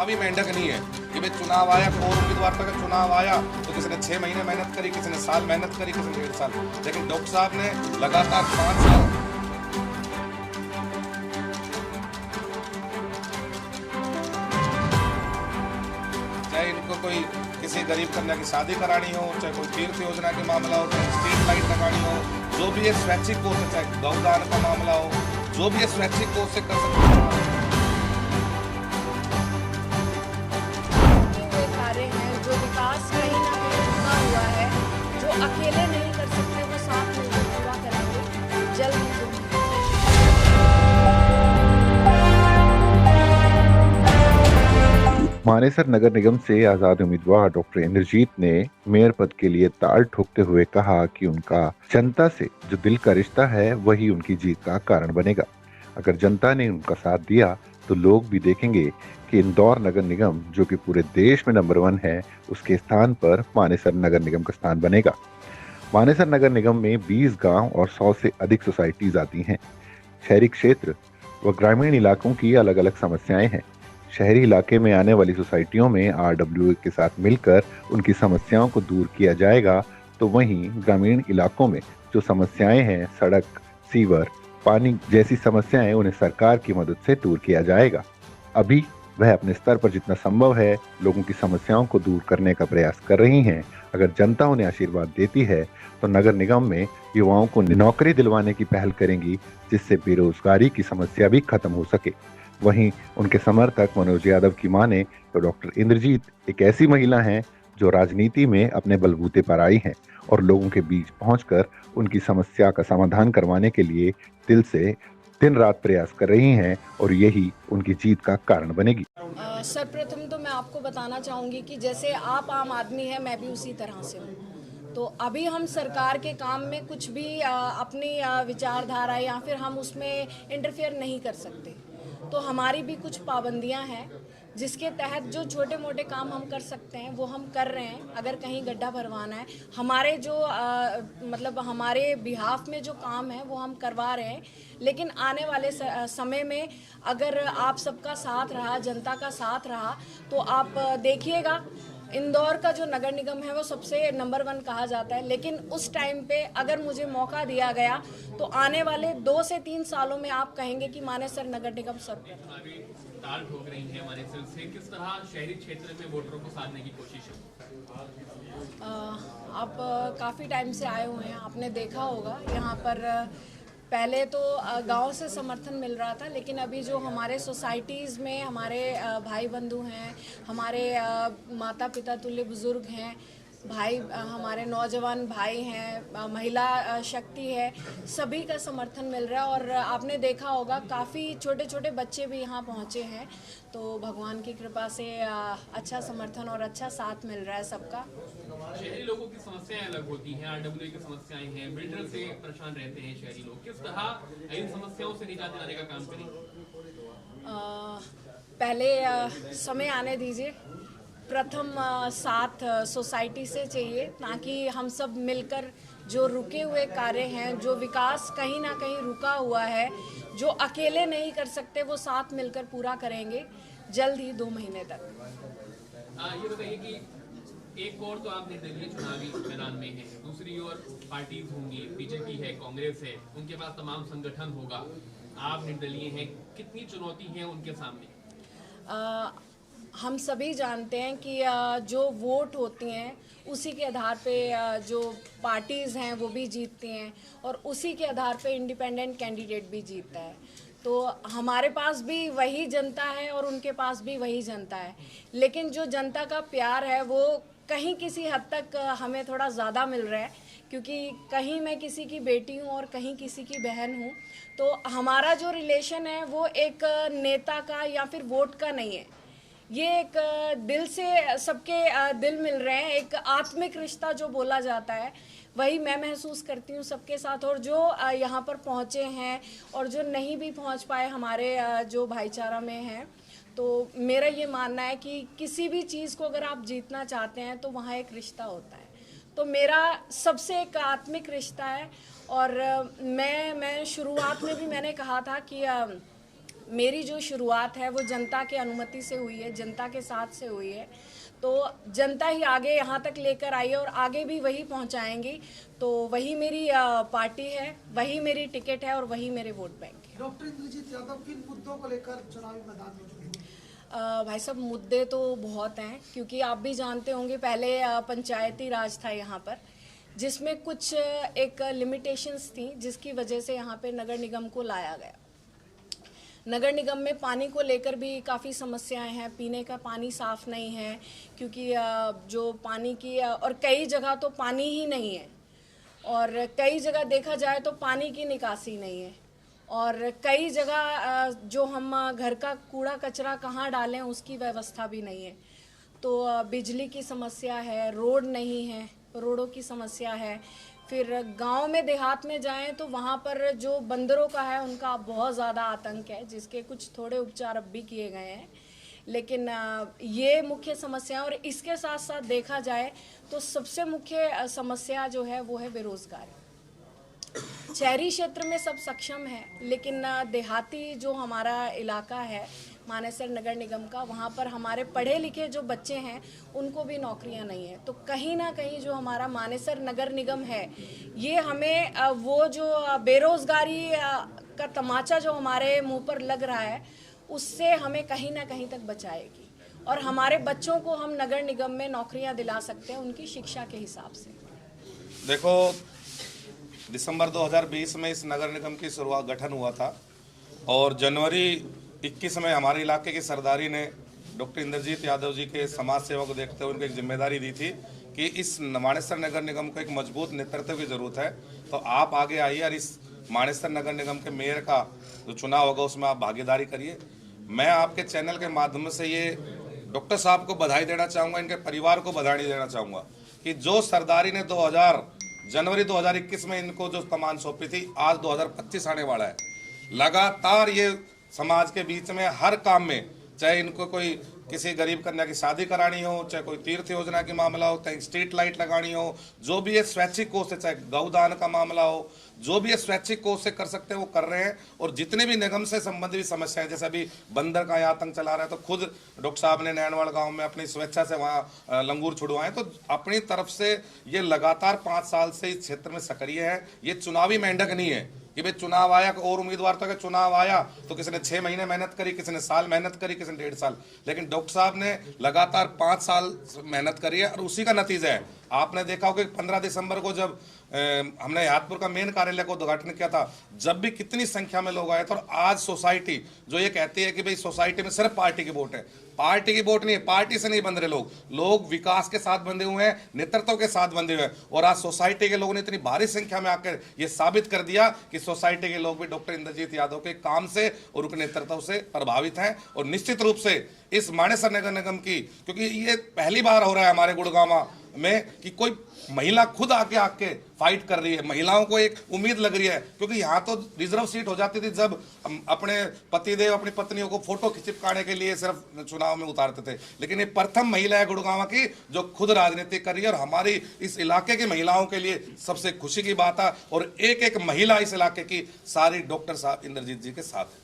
चुनावी मेंढक नहीं है कि भाई चुनाव आया, कोर उम्मीदवार का चुनाव आया तो किसी ने 6 महीने मेहनत करी, किसी ने साल मेहनत करी, किसी ने 1.5 साल, लेकिन डॉक्टर साहब ने लगातार 5 साल। चाहे इनको कोई किसी गरीब कन्या की शादी करानी हो, चाहे कोई तीर्थ योजना के मामला हो, चाहे स्ट्रीट लाइट लगानी हो, जो भी ये स्वैच्छिक कोर्स है, चाहे गौदान का मामला हो, जो भी ये स्वैच्छिक कोर्स से कर सकते हैं। कार्य हैं जो विकास कहीं ना कहीं रुका हुआ है, जो अकेले नहीं कर सकते, वो साथ मिलकर पूरा करेंगे जल्द ही। मानेसर नगर निगम से आजाद उम्मीदवार डॉक्टर इंद्रजीत ने मेयर पद के लिए ताल ठोकते हुए कहा कि उनका जनता से जो दिल का रिश्ता है वही उनकी जीत का कारण बनेगा। अगर जनता ने उनका साथ दिया तो लोग भी देखेंगे कि इंदौर नगर निगम जो कि पूरे देश में नंबर 1 है, उसके स्थान पर मानेसर नगर निगम का स्थान बनेगा। मानेसर नगर निगम में 20 गांव और 100 से अधिक सोसाइटीज आती हैं। शहरी क्षेत्र व ग्रामीण इलाकों की अलग अलग समस्याएं हैं। शहरी इलाके में आने वाली सोसाइटियों में RWA के साथ मिलकर उनकी समस्याओं को दूर किया जाएगा, तो वहीं ग्रामीण इलाकों में जो समस्याएं हैं, सड़क, सीवर, पानी जैसी समस्याएं, उन्हें सरकार की मदद से दूर किया जाएगा। अभी वह अपने स्तर पर जितना संभव है लोगों की समस्याओं को दूर करने का प्रयास कर रही हैं। अगर जनता उन्हें आशीर्वाद देती है तो नगर निगम में युवाओं को नौकरी दिलवाने की पहल करेंगी, जिससे बेरोजगारी की समस्या भी खत्म हो सके। वहीं उनके समर्थक मनोज यादव की माने तो डॉक्टर इंद्रजीत एक ऐसी महिला हैं जो राजनीति में अपने बलबूते पर आई हैं और लोगों के बीच पहुंचकर उनकी समस्या का समाधान करवाने के लिए दिल से दिन रात प्रयास कर रही हैं, और यही उनकी जीत का कारण बनेगी। सर्वप्रथम तो मैं आपको बताना चाहूँगी कि जैसे आप आम आदमी हैं, मैं भी उसी तरह से हूँ। तो अभी हम सरकार के काम में कुछ भी अपनी विचारधारा या फिर हम उसमें इंटरफेयर नहीं कर सकते। तो हमारी भी कुछ पाबंदियां हैं जिसके तहत जो छोटे मोटे काम हम कर सकते हैं वो हम कर रहे हैं। अगर कहीं गड्ढा भरवाना है, हमारे जो मतलब हमारे बिहाफ में जो काम है वो हम करवा रहे हैं। लेकिन आने वाले समय में अगर आप सबका साथ रहा, जनता का साथ रहा, तो आप देखिएगा इंदौर का जो नगर निगम है वो सबसे नंबर 1 कहा जाता है। लेकिन उस टाइम पे अगर मुझे मौका दिया गया तो आने वाले 2 से 3 सालों में आप कहेंगे कि मानेसर नगर निगम सब ताल ठोक रही है मानेसर से, किस तरह शहरी क्षेत्र में वोटरों को साधने की कोशिश है? आप काफ़ी टाइम से आए हुए हैं, आपने देखा होगा यहाँ पर पहले तो गांव से समर्थन मिल रहा था, लेकिन अभी जो हमारे सोसाइटीज़ में हमारे भाई बंधु हैं, हमारे माता पिता तुल्य बुज़ुर्ग हैं, भाई हमारे नौजवान भाई हैं, महिला शक्ति है, सभी का समर्थन मिल रहा है। और आपने देखा होगा काफ़ी छोटे छोटे बच्चे भी यहाँ पहुँचे हैं। तो भगवान की कृपा से अच्छा समर्थन और अच्छा साथ मिल रहा है सबका। शहरी लोगों की समस्याएं अलग होती हैं, RWA की समस्याएं हैं, बिल्डर से परेशान रहते हैं शहरी लोग, किस तरह इन समस्याओं से निजात दिलाने का काम करें? पहले समय आने दीजिए। प्रथम साथ सोसाइटी से चाहिए, ताकि हम सब मिलकर जो रुके हुए कार्य हैं, जो विकास कहीं ना कहीं रुका हुआ है, जो अकेले नहीं कर सकते, वो साथ मिलकर पूरा करेंगे जल्द ही 2 महीने तक। ये बताइए कि एक और तो आप निर्दलीय चुनावी मैदान में हैं, दूसरी ओर पार्टीज होंगी, बीजेपी है, कांग्रेस है, उनके पास तमाम संगठन होगा, आप निर्दलीय हैं, कितनी चुनौती है उनके सामने? हम सभी जानते हैं कि जो वोट होती हैं उसी के आधार पे जो पार्टीज़ हैं वो भी जीतती हैं, और उसी के आधार पे इंडिपेंडेंट कैंडिडेट भी जीतता है। तो हमारे पास भी वही जनता है और उनके पास भी वही जनता है, लेकिन जो जनता का प्यार है वो कहीं किसी हद तक हमें थोड़ा ज़्यादा मिल रहा है, क्योंकि कहीं मैं किसी की बेटी हूँ और कहीं किसी की बहन हूँ। तो हमारा जो रिलेशन है वो एक नेता का या फिर वोट का नहीं है, ये एक दिल से सबके दिल मिल रहे हैं। एक आत्मिक रिश्ता जो बोला जाता है वही मैं महसूस करती हूँ सबके साथ। और जो यहाँ पर पहुँचे हैं और जो नहीं भी पहुँच पाए हमारे जो भाईचारा में हैं, तो मेरा ये मानना है कि किसी भी चीज़ को अगर आप जीतना चाहते हैं तो वहाँ एक रिश्ता होता है। तो मेरा सबसे एक आत्मिक रिश्ता है। और मैं शुरुआत में भी मैंने कहा था कि मेरी जो शुरुआत है वो जनता के अनुमति से हुई है, जनता के साथ से हुई है। तो जनता ही आगे यहाँ तक लेकर आई है और आगे भी वही पहुँचाएंगी। तो वही मेरी पार्टी है, वही मेरी टिकट है और वही मेरे वोट बैंक है। डॉक्टर इंद्रजीत यादव किन मुद्दों को लेकर चुनावी मैदान में जुड़े? भाई साहब, मुद्दे तो बहुत हैं, क्योंकि आप भी जानते होंगे पहले पंचायती राज था यहाँ पर, जिसमें कुछ एक लिमिटेशंस थी, जिसकी वजह से यहाँ पे नगर निगम को लाया गया। नगर निगम में पानी को लेकर भी काफ़ी समस्याएं हैं, पीने का पानी साफ़ नहीं है, क्योंकि जो पानी की और कई जगह तो पानी ही नहीं है, और कई जगह देखा जाए तो पानी की निकासी नहीं है, और कई जगह जो हम घर का कूड़ा कचरा कहाँ डालें उसकी व्यवस्था भी नहीं है। तो बिजली की समस्या है, रोड नहीं है, रोडों की समस्या है। फिर गांव में देहात में जाएं तो वहाँ पर जो बंदरों का है उनका बहुत ज़्यादा आतंक है, जिसके कुछ थोड़े उपचार अब भी किए गए हैं। लेकिन ये मुख्य समस्या, और इसके साथ साथ देखा जाए तो सबसे मुख्य समस्या जो है वो है बेरोजगारी। शहरी क्षेत्र में सब सक्षम है, लेकिन देहाती जो हमारा इलाका है मानेसर नगर निगम का, वहाँ पर हमारे पढ़े लिखे जो बच्चे हैं उनको भी नौकरियाँ नहीं है। तो कहीं ना कहीं जो हमारा मानेसर नगर निगम है, ये हमें वो जो बेरोजगारी का तमाचा जो हमारे मुंह पर लग रहा है उससे हमें कहीं ना कहीं तक बचाएगी, और हमारे बच्चों को हम नगर निगम में नौकरियाँ दिला सकते हैं उनकी शिक्षा के हिसाब से। देखो, दिसंबर 2020 में इस नगर निगम की शुरुआत गठन हुआ था, और जनवरी 21 में हमारे इलाके की सरदारी ने डॉक्टर इंद्रजीत यादव जी के समाज सेवा को देखते हुए उनको एक जिम्मेदारी दी थी कि इस मानेसर नगर निगम को एक मजबूत नेतृत्व की जरूरत है। तो आप आगे आइए और इस मानेसर नगर निगम के मेयर का जो चुनाव होगा उसमें आप भागीदारी करिए। मैं आपके चैनल के माध्यम से ये डॉक्टर साहब को बधाई देना चाहूँगा, इनके परिवार को बधाई देना चाहूँगा कि जो सरदारी ने जनवरी 2021 में इनको जो कमान सौंपी थी, आज 2025 आने वाला है। लगातार ये समाज के बीच में हर काम में, चाहे इनको कोई किसी गरीब कन्या की शादी करानी हो, चाहे कोई तीर्थ योजना की मामला हो, चाहे स्ट्रीट लाइट लगानी हो, जो भी ये स्वैच्छिक कोष से, चाहे गौदान का मामला हो, जो भी ये स्वैच्छिक कोष से कर सकते हैं वो कर रहे हैं। और जितने भी निगम से संबंधित समस्याएं, जैसे अभी बंदर का आतंक चला रहा है, तो खुद डॉक्टर साहब ने नैनवाड़ गांव में अपनी स्वेच्छा से वहाँ लंगूर छुड़वाए। तो अपनी तरफ से ये लगातार 5 साल से इस क्षेत्र में सक्रिय है। ये चुनावी मेंढक नहीं है कि भाई चुनाव आया और उम्मीदवार तो चुनाव आया तो किसी ने 6 महीने मेहनत करी, किसी ने साल मेहनत करी, किसी ने 1.5 साल, लेकिन डॉक्टर साहब ने लगातार 5 साल मेहनत करी है, और उसी का नतीजा है। आपने देखा होगा कि 15 दिसंबर को जब हमने हयातपुर का मेन कार्यालय को उद्घाटन किया था, जब भी कितनी संख्या में लोग आए थे। और आज सोसाइटी जो ये कहती है कि भाई सोसाइटी में सिर्फ पार्टी की वोट है, पार्टी की वोट नहीं है, पार्टी से नहीं बंध रहे लोग विकास के साथ बंधे हुए हैं, नेतृत्व के साथ बंधे हुए हैं। और आज सोसाइटी के लोगों ने इतनी भारी संख्या में आकर ये साबित कर दिया कि सोसाइटी के लोग भी डॉक्टर इंद्रजीत यादव के काम से और उनके नेतृत्व से प्रभावित हैं। और निश्चित रूप से इस मानेसर नगर निगम की, क्योंकि ये पहली बार हो रहा है हमारे गुड़गांव में कि कोई महिला खुद आके फाइट कर रही है, महिलाओं को एक उम्मीद लग रही है। क्योंकि यहाँ तो रिजर्व सीट हो जाती थी जब अपने पतिदेव अपनी पत्नियों को फोटो खिंचवाने के लिए सिर्फ चुनाव में उतारते थे, लेकिन ये प्रथम महिला है गुड़गांव की जो खुद राजनीति कर रही है। और हमारी इस इलाके की महिलाओं के लिए सबसे खुशी की बात है, और एक एक महिला इस इलाके की सारी डॉक्टर साहब इंद्रजीत जी के साथ है।